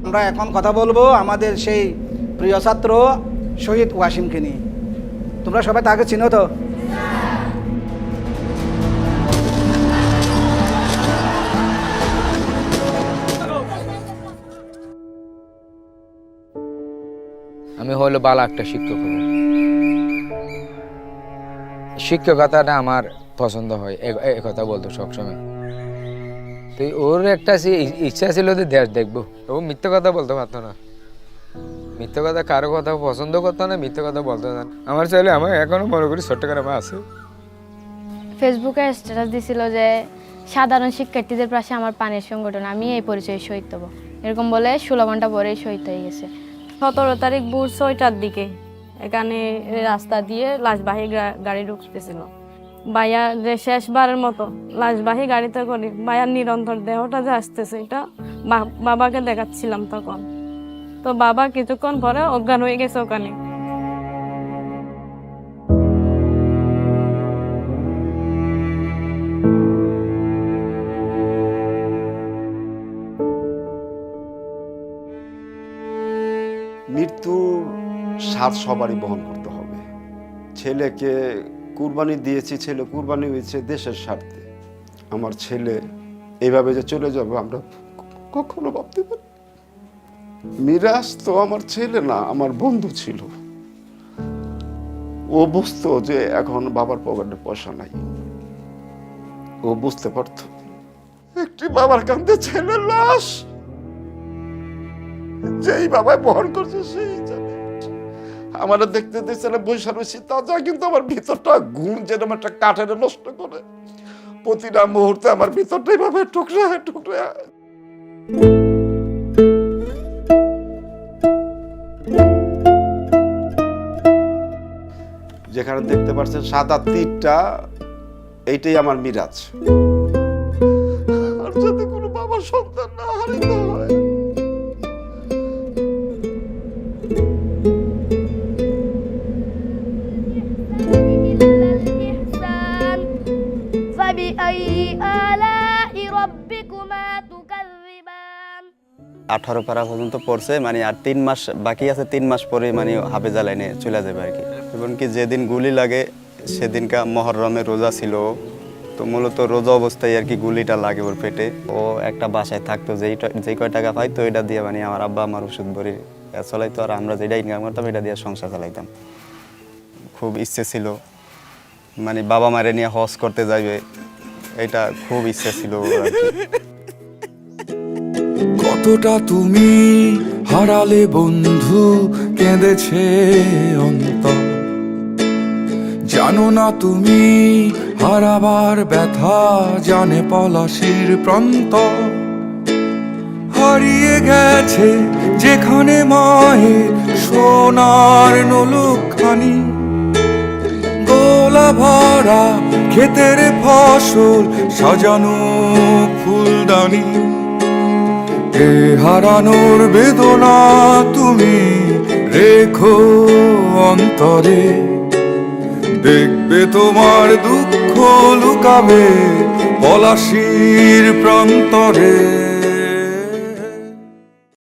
আমরা এখন কথা বলবো আমাদের সেই প্রিয় ছাত্র শহীদ ওয়াসিমকে নিয়ে। তোমরা সবাই তাকে চিনো তো? আমি হলো ভালো একটা শিক্ষক হব। শিক্ষকতাটা আমার পছন্দ হয়, এ কথা বলতো সবসময়। তো ওর একটা ইচ্ছা ছিল যে দেশ দেখবো। ও মিথ্যে কথা বলতে পারতো না, মিথ্যে কথা কারো কথা পছন্দ করতো না, মিথ্যে কথা বলতো না। আমার চাইলে আমার এখনো মনে করি ছোট্ট করে আমার আছে। ফেসবুকে স্ট্যাটাস দিছিল যে সাধারণ শিক্ষার্থীদের পাশে আমার পানির সংগঠন, আমি এই পরিচয়ে শহীদ হব, এরকম বলে 16 ঘন্টা পরেই শহীদ হয়ে গেছে। 17 তারিখ ভোর 6টার দিকে এখানে রাস্তা দিয়ে লাশবাহী গাড়ি ঢুকতেছিল। ভাইয়া যে শেষবারের মতো লাশবাহী গাড়িতে করে ভাইয়ার নিরন্তর দেহটা যে আসতেছে, এটা বাবাকে দেখাচ্ছিলাম তখন। তো বাবা কিছুক্ষণ পরে অজ্ঞান হয়ে গেছে ওখানে। মৃত্যুর স্বাদ সবারই বহন করতে হবে। ছেলেকে কুরবানি দিয়েছি, ছেলে কুরবানি হয়েছে দেশের স্বার্থে। আমার ছেলে এইভাবে যে চলে যাবে আমরা কখনো ভাবতে পারি। মিরাজ তো আমার ছেলে না, আমার বন্ধু ছিল। ও বুঝতো যে এখন বাবার পকেটে পয়সা নাই, ও বুঝতে পারতো একটি বাবার কাঁধে ছেলের লাশ যেই বাবাই বহন করছে সেই জানে। আমার দেখতে দেখতে বৈশা রয়েছি তাজা, কিন্তু আমার ভিতরটা ঘুম যেরকম একটা কাঠের নষ্ট করে প্রতিটা মুহূর্তে আমার ভিতরটা এইভাবে টুকরা টুকরা। যেখানে দেখতে পাচ্ছেন সাদা তীরটা, এইটাই আমার মিরাজ। আর যাতে কোনো বাবার সন্তান না হারিতে হয়। فبأي آلاء ربكما تكذبان 18 পারা পর্যন্ত পড়ছে, মানে আর 3 মাস বাকি আছে। 3 মাস পরে মানে হাফেজা লাইনে চলে যাবে আর কি। এমনকি যেদিন গুলি লাগে সেদিনকা মহররমে রোজা ছিল, তো মূলত রোজা অবস্থায় আর কি গুলিটা লাগে ওর পেটে। ও একটা বাসায় থাকতো, যেই কয় টাকা পাইতো এটা দিয়ে মানে আমার আব্বা আমার ওষুধ ভরি চলাইতো, আর আমরা যেটা ইনকাম করতাম এটা দিয়ে সংসার চালাইতাম। খুব ইচ্ছে ছিল মানে বাবা মারে নিয়ে হজ করতে যাইবে, এটা খুব ইচ্ছে ছিল আর কি। কতটা তুমি হারালে বন্ধু, কেঁদেছে অন্তর। জানো না তুমি হারাবার ব্যথা, জানে পলাশির প্রান্ত। হারিয়ে গেছে যেখানে মায়ের সোনার নলুকখানি, গোলা ভরা ক্ষেতের ফসল, সাজানো ফুলদানি। এ হারানোর বেদনা তুমি রেখো অন্তরে, দেখবে তোমার দুঃখ লুকাবে পলাশির প্রান্তরে।